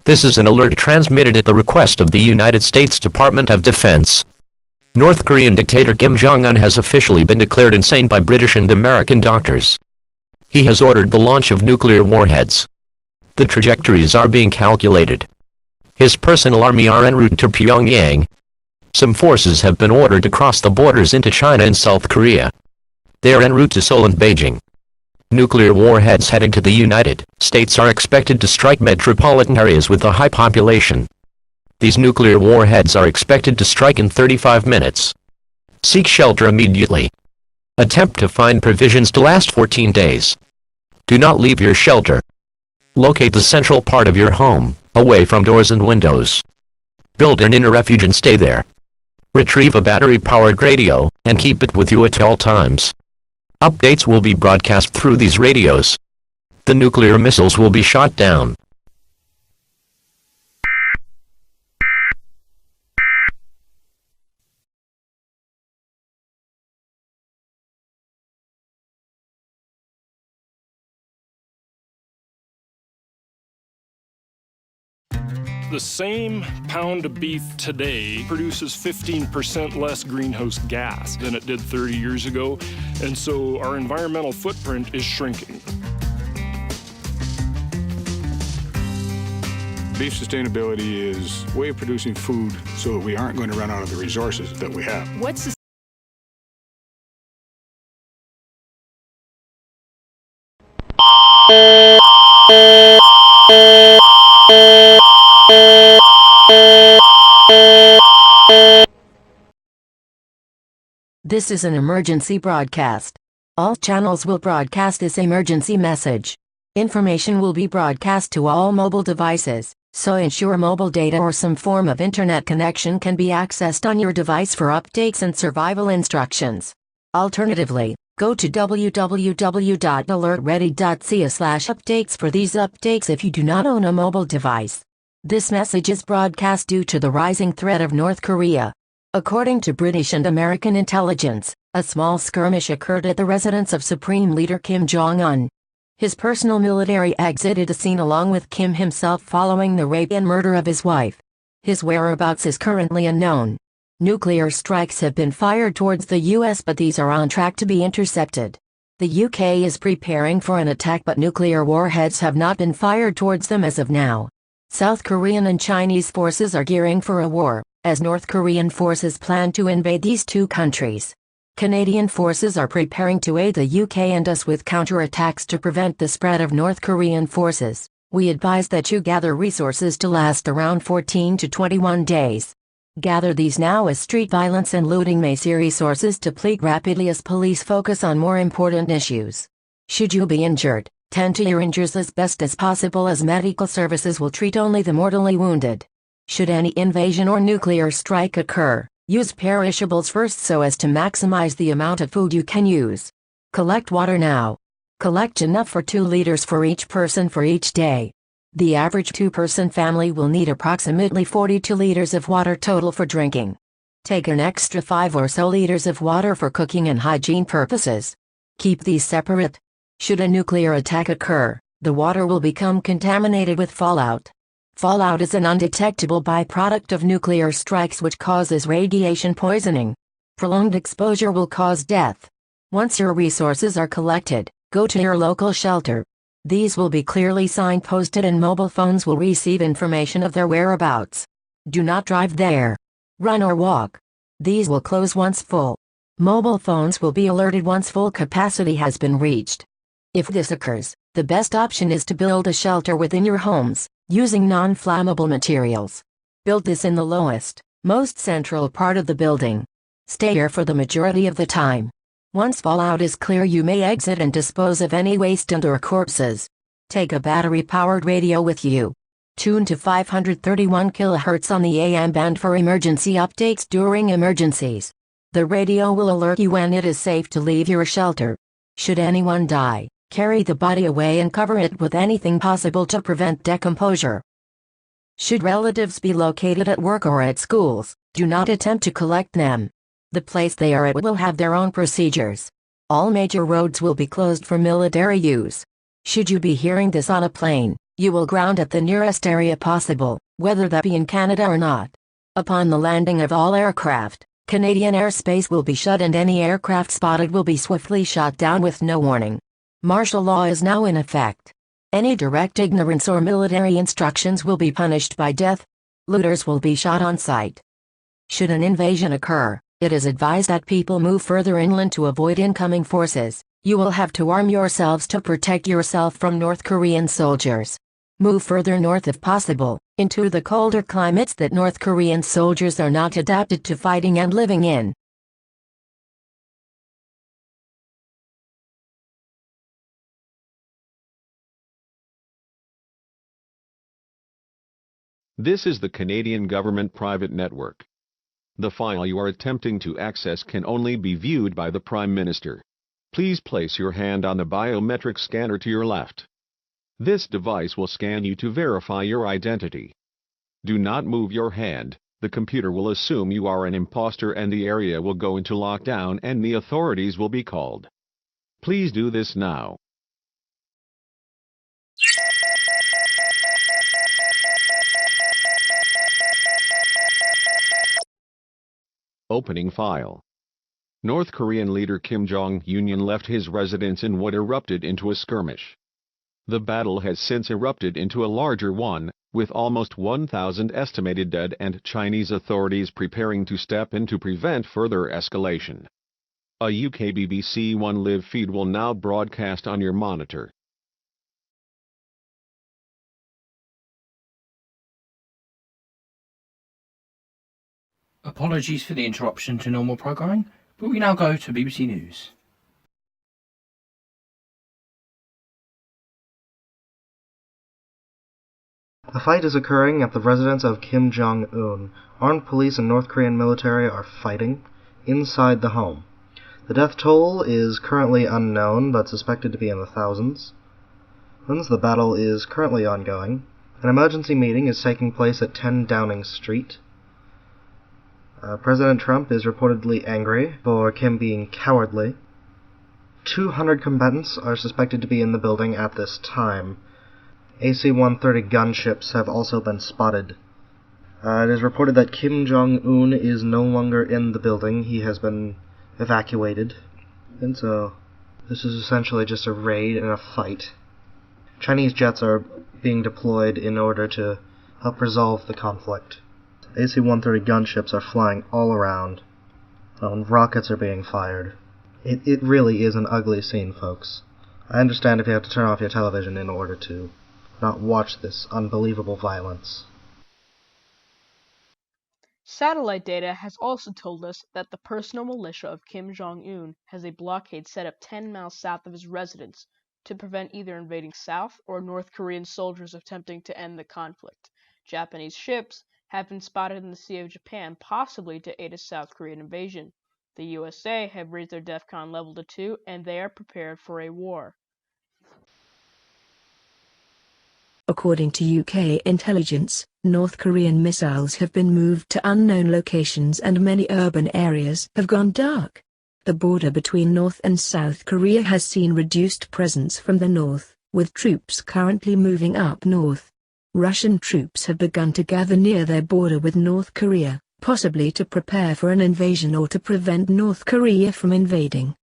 This is an alert transmitted at the request of the United States Department of Defense. North Korean dictator Kim Jong-un has officially been declared insane by British and American doctors. He has ordered the launch of nuclear warheads. The trajectories are being calculated. His personal army are en route to Pyongyang. Some forces have been ordered to cross the borders into China and South Korea. They are en route to Seoul and Beijing. Nuclear warheads heading to the United States are expected to strike metropolitan areas with a high population. These nuclear warheads are expected to strike in 35 minutes. Seek shelter immediately. Attempt to find provisions to last 14 days. Do not leave your shelter. Locate the central part of your home, away from doors and windows. Build an inner refuge and stay there. Retrieve a battery-powered radio, and keep it with you at all times. Updates will be broadcast through these radios. The nuclear missiles will be shot down. The same pound of beef today produces 15% less greenhouse gas than it did 30 years ago, and so our environmental footprint is shrinking. Beef sustainability is a way of producing food so that we aren't going to run out of the resources that we have. What's the This is an emergency broadcast. All channels will broadcast this emergency message. Information will be broadcast to all mobile devices, so ensure mobile data or some form of internet connection can be accessed on your device for updates and survival instructions. Alternatively, go to www.alertready.ca/updates for these updates if you do not own a mobile device. This message is broadcast due to the rising threat of North Korea. According to British and American intelligence, a small skirmish occurred at the residence of Supreme Leader Kim Jong-un. His personal military exited the scene along with Kim himself following the rape and murder of his wife. His whereabouts is currently unknown. Nuclear strikes have been fired towards the U.S., but these are on track to be intercepted. The UK is preparing for an attack, but nuclear warheads have not been fired towards them as of now. South Korean and Chinese forces are gearing for a war, as North Korean forces plan to invade these two countries. Canadian forces are preparing to aid the UK and us with counterattacks to prevent the spread of North Korean forces. We advise that you gather resources to last around 14 to 21 days. Gather these now, as street violence and looting may see resources deplete rapidly as police focus on more important issues. Should you be injured, tend to your injuries as best as possible, as medical services will treat only the mortally wounded. Should any invasion or nuclear strike occur, use perishables first so as to maximize the amount of food you can use. Collect water now. Collect enough for 2 liters for each person for each day. The average 2-person family will need approximately 42 liters of water total for drinking. Take an extra 5 or so liters of water for cooking and hygiene purposes. Keep these separate. Should a nuclear attack occur, the water will become contaminated with fallout. Fallout is an undetectable byproduct of nuclear strikes which causes radiation poisoning. Prolonged exposure will cause death. Once your resources are collected, go to your local shelter. These will be clearly signposted and mobile phones will receive information of their whereabouts. Do not drive there. Run or walk. These will close once full. Mobile phones will be alerted once full capacity has been reached. If this occurs, the best option is to build a shelter within your homes, using non-flammable materials. Build this in the lowest, most central part of the building. Stay here for the majority of the time. Once fallout is clear, you may exit and dispose of any waste and/or corpses. Take a battery-powered radio with you. Tune to 531 kHz on the AM band for emergency updates during emergencies. The radio will alert you when it is safe to leave your shelter. Should anyone die, carry the body away and cover it with anything possible to prevent decomposure. Should relatives be located at work or at schools, do not attempt to collect them. The place they are at will have their own procedures. All major roads will be closed for military use. Should you be hearing this on a plane, You will ground at the nearest area possible, whether that be in Canada or not. Upon the landing of all aircraft, Canadian airspace will be shut and any aircraft spotted will be swiftly shot down with no warning. Martial law is now in effect. Any direct ignorance or military instructions will be punished by death. Looters will be shot on sight. Should an invasion occur, it is advised that people move further inland to avoid incoming forces. You will have to arm yourselves to protect yourself from North Korean soldiers. Move further north if possible, into the colder climates that North Korean soldiers are not adapted to fighting and living in. This is the Canadian government private network. The file you are attempting to access can only be viewed by the Prime Minister. Please place your hand on the biometric scanner to your left. This device will scan you to verify your identity. Do not move your hand. The computer will assume you are an imposter and the area will go into lockdown and the authorities will be called. Please do this now. Opening file. North Korean leader Kim Jong-un left his residence in what erupted into a skirmish. The battle has since erupted into a larger one, with almost 1,000 estimated dead and Chinese authorities preparing to step in to prevent further escalation. A UK BBC One live feed will now broadcast on your monitor. Apologies for the interruption to normal programming, but we now go to BBC News. The fight is occurring at the residence of Kim Jong-un. Armed police and North Korean military are fighting inside the home. The death toll is currently unknown, but suspected to be in the thousands. Since the battle is currently ongoing, an emergency meeting is taking place at 10 Downing Street. President Trump is reportedly angry for Kim being cowardly. 200 combatants are suspected to be in the building at this time. AC-130 gunships have also been spotted. It is reported that Kim Jong-un is no longer in the building. He has been evacuated. And so, this is essentially just a raid and a fight. Chinese jets are being deployed in order to help resolve the conflict. AC-130 gunships are flying all around, and rockets are being fired. It really is an ugly scene, folks. I understand if you have to turn off your television in order to not watch this unbelievable violence. Satellite data has also told us that the personal militia of Kim Jong-un has a blockade set up 10 miles south of his residence to prevent either invading South or North Korean soldiers attempting to end the conflict. Japanese ships have been spotted in the Sea of Japan, possibly to aid a South Korean invasion. The USA have raised their DEFCON level to 2, and they are prepared for a war. According to UK intelligence, North Korean missiles have been moved to unknown locations and many urban areas have gone dark. The border between North and South Korea has seen reduced presence from the north, with troops currently moving up north. Russian troops have begun to gather near their border with North Korea, possibly to prepare for an invasion or to prevent North Korea from invading.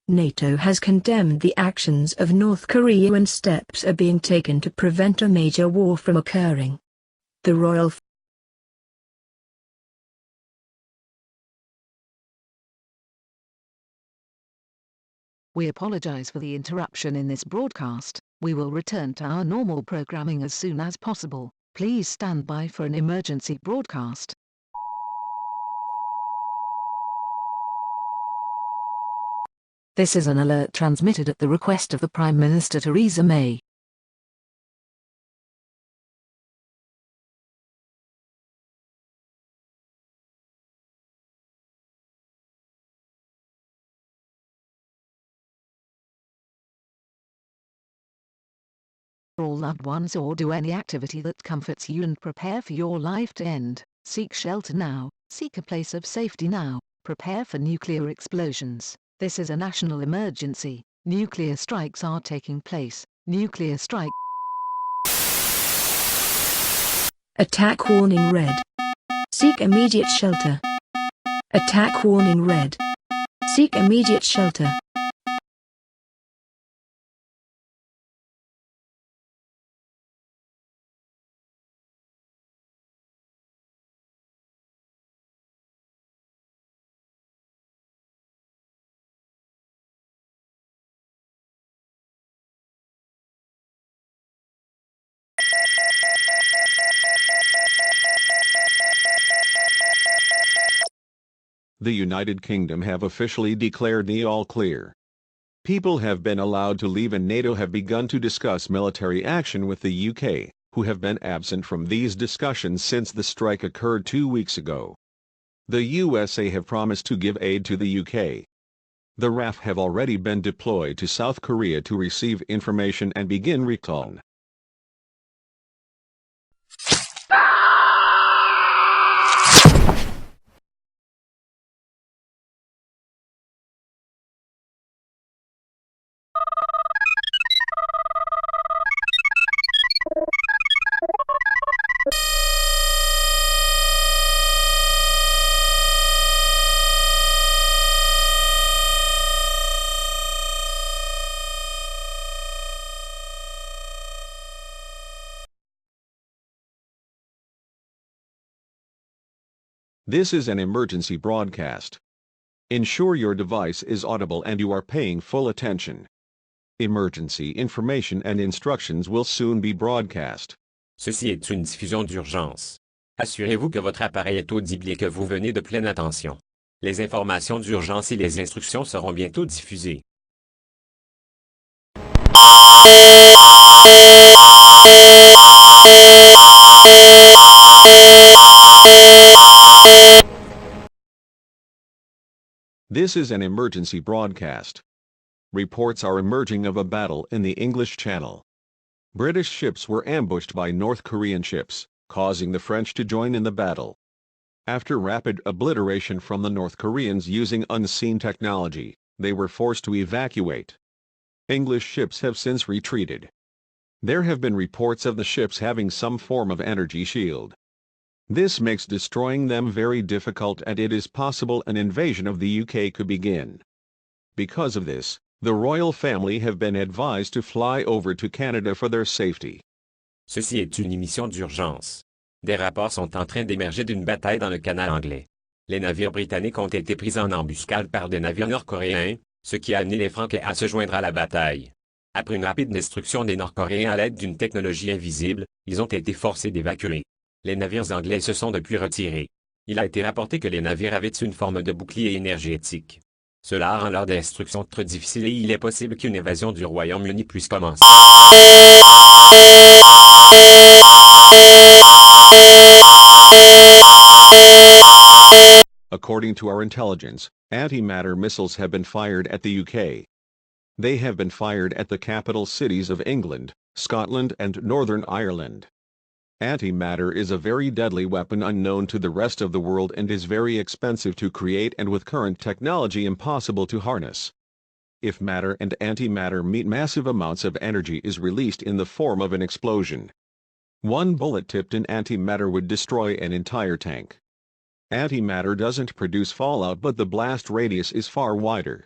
NATO has condemned the actions of North Korea and steps are being taken to prevent a major war from occurring. The Royal We apologize for the interruption in this broadcast. We will return to our normal programming as soon as possible. Please stand by for an emergency broadcast. This is an alert transmitted at the request of the Prime Minister Theresa May. All loved ones or do any activity that comforts you and prepare for your life to end. Seek shelter now, seek a place of safety now, prepare for nuclear explosions. This is a national emergency. Nuclear strikes are taking place. Nuclear strike. Attack warning red. Seek immediate shelter. Attack warning red. Seek immediate shelter. The United Kingdom have officially declared the all clear. People have been allowed to leave and NATO have begun to discuss military action with the UK, who have been absent from these discussions since the strike occurred 2 weeks ago. The USA have promised to give aid to the UK. The RAF have already been deployed to South Korea to receive information and begin recon. This is an emergency broadcast. Ensure your device is audible and you are paying full attention. Emergency information and instructions will soon be broadcast. Ceci est une diffusion d'urgence. Assurez-vous que votre appareil est audible et que vous venez de pleine attention. Les informations d'urgence et les instructions seront bientôt diffusées. This is an emergency broadcast. Reports are emerging of a battle in the English Channel. British ships were ambushed by North Korean ships, causing the French to join in the battle. After rapid obliteration from the North Koreans using unseen technology, they were forced to evacuate. English ships have since retreated. There have been reports of the ships having some form of energy shield. This makes destroying them very difficult and it is possible an invasion of the UK could begin. Because of this, the royal family have been advised to fly over to Canada for their safety. Ceci est une émission d'urgence. Des rapports sont en train d'émerger d'une bataille dans le canal anglais. Les navires britanniques ont été pris en embuscade par des navires nord-coréens, ce qui a amené les Francs à se joindre à la bataille. Après une rapide destruction des Nord-Coréens à l'aide d'une technologie invisible, ils ont été forcés d'évacuer. Les navires anglais se sont depuis retirés. Il a été rapporté que les navires avaient une forme de bouclier énergétique. Cela rend leur destruction très difficile et il est possible qu'une invasion du Royaume-Uni puisse commencer. According to our intelligence, antimatter missiles have been fired at the UK. They have been fired at the capital cities of England, Scotland and Northern Ireland. Antimatter is a very deadly weapon unknown to the rest of the world and is very expensive to create and with current technology impossible to harness. If matter and antimatter meet, massive amounts of energy is released in the form of an explosion. One bullet tipped in antimatter would destroy an entire tank. Antimatter doesn't produce fallout but the blast radius is far wider.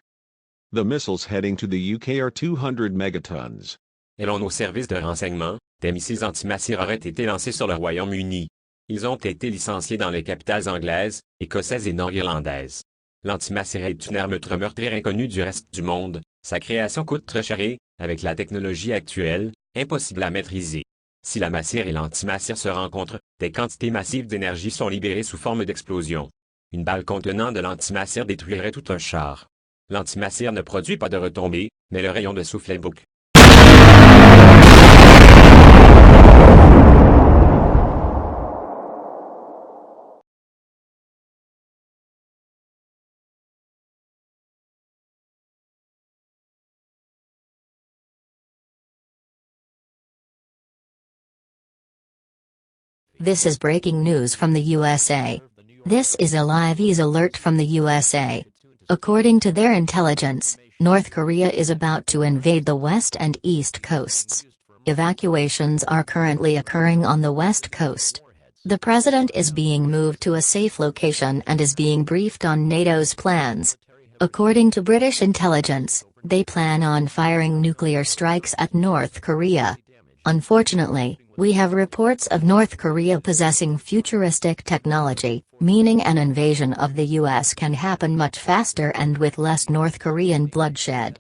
The missiles heading to the UK are 200 megatons. Selon nos services de renseignement, des missiles antimassiers auraient été lancés sur le Royaume-Uni. Ils ont été licenciés dans les capitales anglaises, écossaises et nord-irlandaises. L'antimassier est une arme très meurtrière inconnue du reste du monde. Sa création coûte très cher et, avec la technologie actuelle, impossible à maîtriser. Si la massière et l'antimassière se rencontrent, des quantités massives d'énergie sont libérées sous forme d'explosion. Une balle contenant de l'antimassière détruirait tout un char. L'antimassière ne produit pas de retombées, mais le rayon de souffle est beaucoup. This is breaking news from the USA. This is a live EAS alert from the USA. According to their intelligence, North Korea is about to invade the west and east coasts. Evacuations are currently occurring on the west coast. The president is being moved to a safe location and is being briefed on NATO's plans. According to British intelligence, they plan on firing nuclear strikes at North Korea. Unfortunately, we have reports of North Korea possessing futuristic technology, meaning an invasion of the US can happen much faster and with less North Korean bloodshed.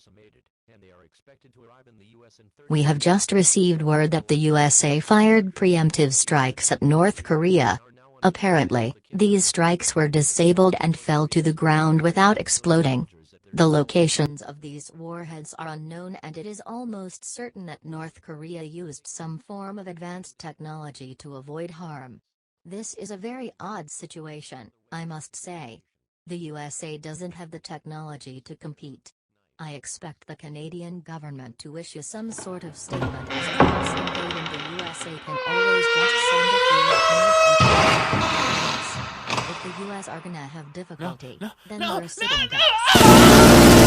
We have just received word that the USA fired preemptive strikes at North Korea. Apparently, these strikes were disabled and fell to the ground without exploding. The locations of these warheads are unknown, and it is almost certain that North Korea used some form of advanced technology to avoid harm. This is a very odd situation, I must say. The USA doesn't have the technology to compete. I expect the Canadian government to issue some sort of statement as force invading the USA can always just send a few weapons and If the US are gonna have difficulty, then we're sitting ducks.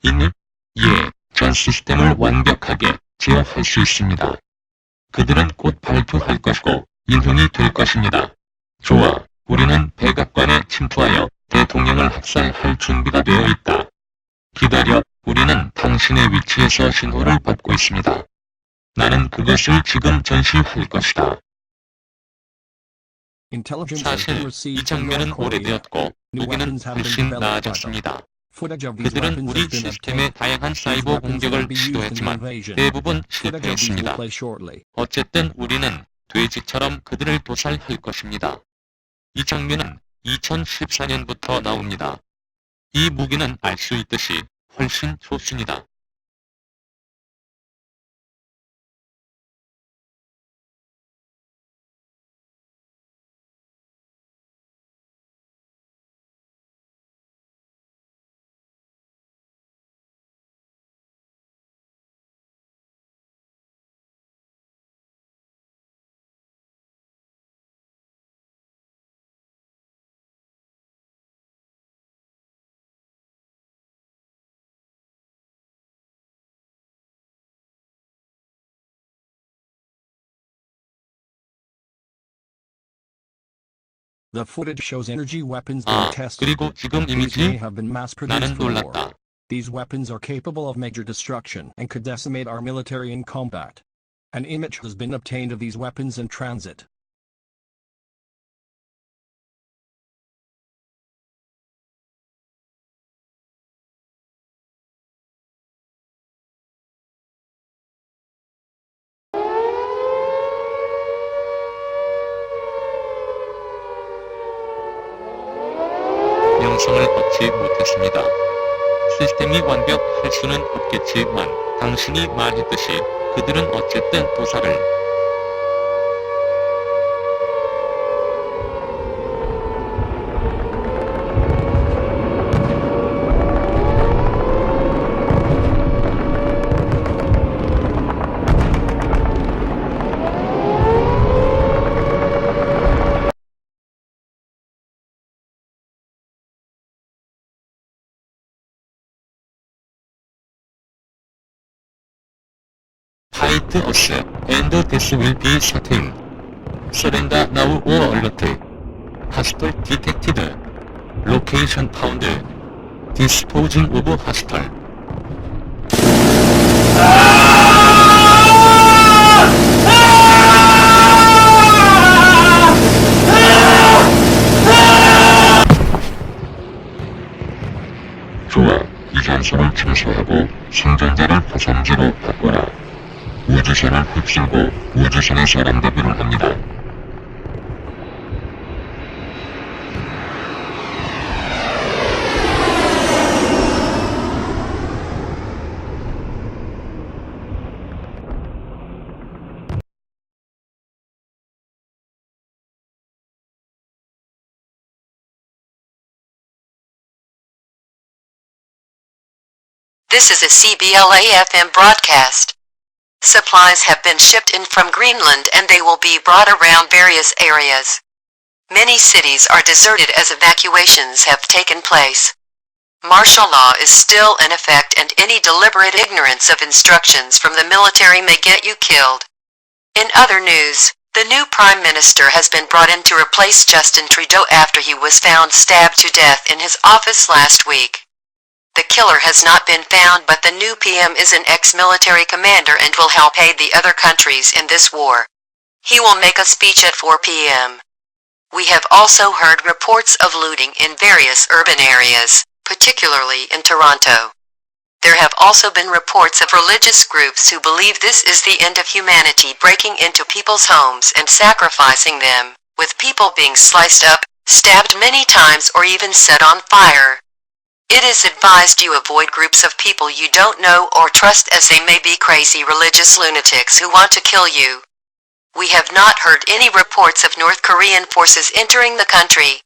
있니? 예, 전 시스템을 완벽하게 제어할 수 있습니다. 그들은 곧 발표할 것이고 인형이 될 것입니다. 좋아, 우리는 백악관에 침투하여 대통령을 학살할 준비가 되어 있다. 기다려, 우리는 당신의 위치에서 신호를 받고 있습니다. 나는 그것을 지금 전시할 것이다. 사실 이 장면은 오래되었고 무기는 훨씬 나아졌습니다. 그들은 우리 시스템에 다양한 사이버 공격을 시도했지만 대부분 실패했습니다. 어쨌든 우리는 돼지처럼 그들을 도살할 것입니다. 이 장면은 2014년부터 나옵니다. 이 무기는 알 수 있듯이 훨씬 좋습니다. The footage shows energy weapons being tested. 그리고 지금 These 이미지? may have been mass-produced 나는 for war. 놀랐다. These weapons are capable of major destruction and could decimate our military in combat. An image has been obtained of these weapons in transit. 영상을 얻지 못했습니다. 시스템이 완벽할 수는 없겠지만 당신이 말했듯이 그들은 어쨌든 도살을 Fight us, and this will be certain. Surrender now or alert. Hostile detected. Location found. Disposing of hostile. 좋아, 이 장소를 청소하고 생존자를 화산지로 바꿔라. 우주선을 휩쓸고 우주선에서 rendezvous를 합니다. This is a CBLA-FM broadcast. Supplies have been shipped in from Greenland and they will be brought around various areas. Many cities are deserted as evacuations have taken place. Martial law is still in effect and any deliberate ignorance of instructions from the military may get you killed. In other news, the new Prime Minister has been brought in to replace Justin Trudeau after he was found stabbed to death in his office last week. The killer has not been found but the new PM is an ex-military commander and will help aid the other countries in this war. He will make a speech at 4 p.m. We have also heard reports of looting in various urban areas, particularly in Toronto. There have also been reports of religious groups who believe this is the end of humanity breaking into people's homes and sacrificing them, with people being sliced up, stabbed many times or even set on fire. It is advised you avoid groups of people you don't know or trust as they may be crazy religious lunatics who want to kill you. We have not heard any reports of North Korean forces entering the country.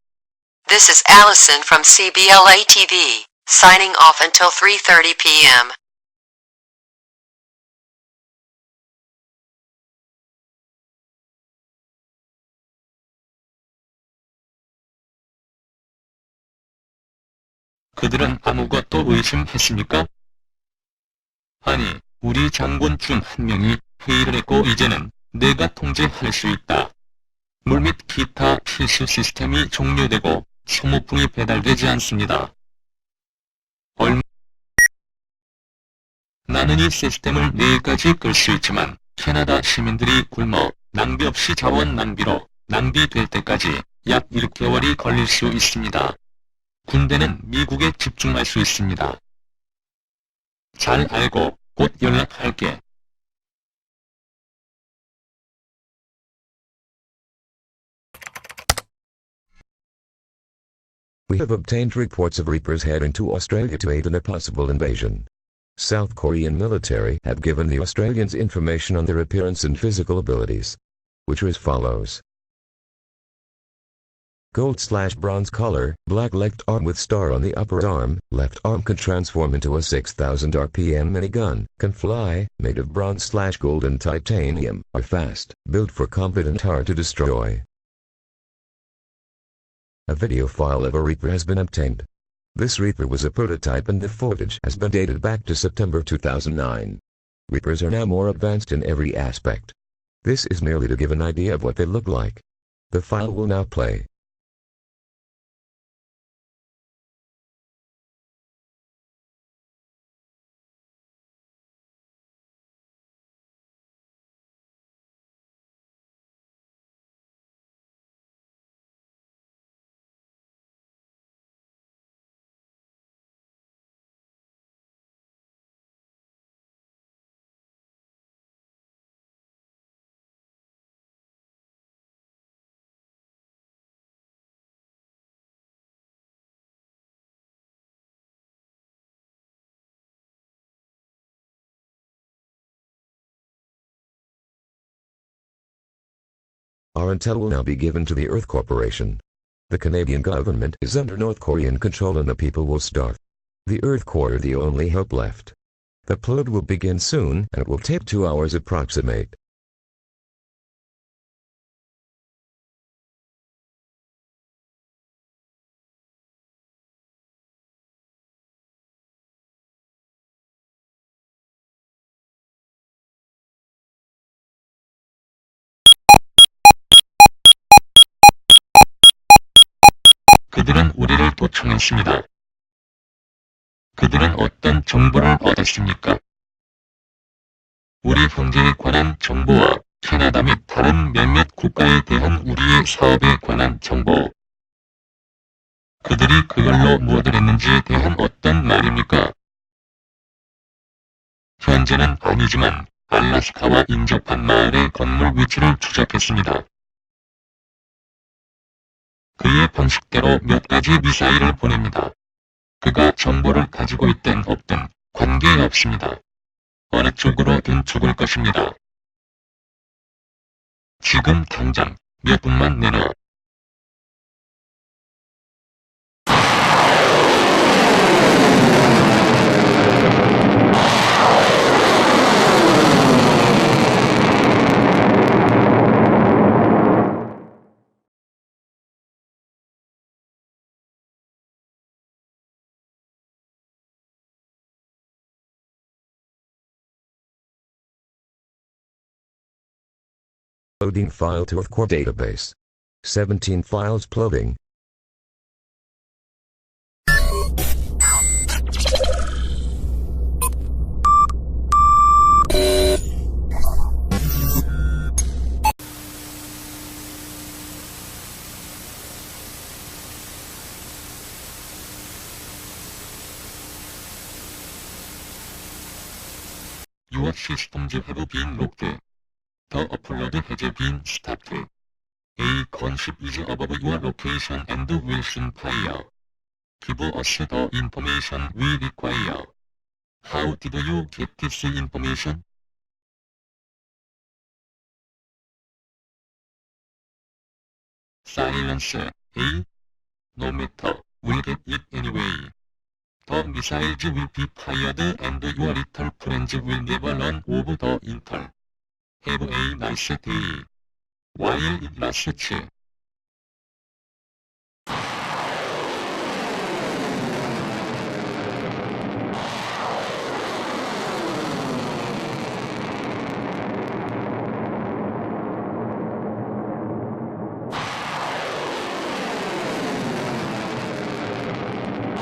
This is Allison from CBLA TV, signing off until 3:30 p.m. 그들은 아무것도 의심했습니까? 아니, 우리 장군 중 한 명이 회의를 했고 이제는 내가 통제할 수 있다. 물 및 기타 필수 시스템이 종료되고 소모품이 배달되지 않습니다. 나는 이 시스템을 내일까지 끌 수 있지만 캐나다 시민들이 굶어 낭비 없이 자원 낭비로 낭비될 때까지 약 6개월이 걸릴 수 있습니다. 군대는 미국에 집중할 수 있습니다. 잘 알고 곧 연락할게. We have obtained reports of Reapers heading to Australia to aid in a possible invasion. South Korean military have given the Australians information on their appearance and physical abilities, which are as follows. Gold/bronze color, black left arm with star on the upper arm, left arm can transform into a 6,000 RPM minigun, can fly, made of bronze/gold and titanium, are fast, built for combat and hard to destroy. A video file of a Reaper has been obtained. This Reaper was a prototype and the footage has been dated back to September 2009. Reapers are now more advanced in every aspect. This is merely to give an idea of what they look like. The file will now play. Our intel will now be given to the Earth Corporation. The Canadian government is under North Korean control and the people will starve. The Earth Core are the only hope left. The upload will begin soon and it will take 2 hours approximate. 그들은 우리를 도청했습니다. 그들은 어떤 정보를 얻었습니까? 우리 경제에 관한 정보와 캐나다 및 다른 몇몇 국가에 대한 우리의 사업에 관한 정보. 그들이 그걸로 무엇을 했는지에 대한 어떤 말입니까? 현재는 아니지만 알래스카와 인접한 마을의 건물 위치를 추적했습니다. 그의 방식대로 몇 가지 미사일을 보냅니다. 그가 정보를 가지고 있든 없든 관계없습니다. 어느 쪽으로든 죽을 것입니다. 지금 당장 몇 분만 내놔. Loading file to core database. 17 files uploading. Your systems have been locked. The upload has been stopped. A gunship is above your location and will soon fire. Give us the information we require. How did you get this information? Silence, eh? No matter, we'll get it anyway. The missiles will be fired and your little friends will never run over the intel. Have a nice day. While it lasts.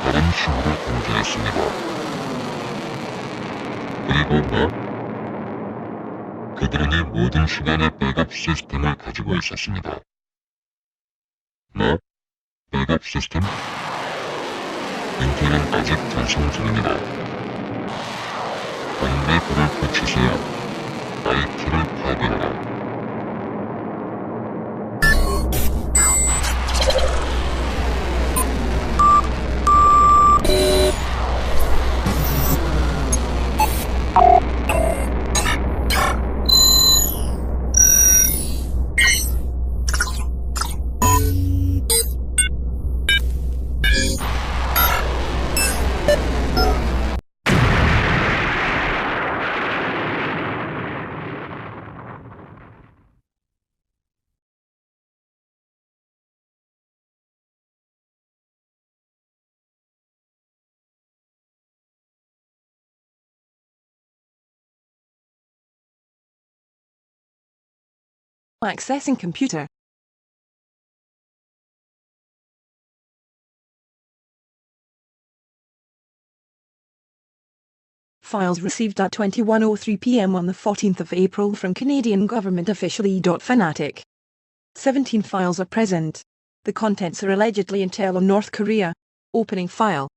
다른 신호를 공개했습니다. 그리고 뭐? 그들은 이 모든 시간에 백업 시스템을 가지고 있었습니다. 뭐? 백업 시스템? 인텔은 아직 전송 중입니다. 언제 불을 붙이세요. IT를 파괴하라. Accessing computer. Files received at 21:03 p.m. on the 14th of April from Canadian government official E.Fanatic. 17 files are present. The contents are allegedly intel on North Korea. Opening file.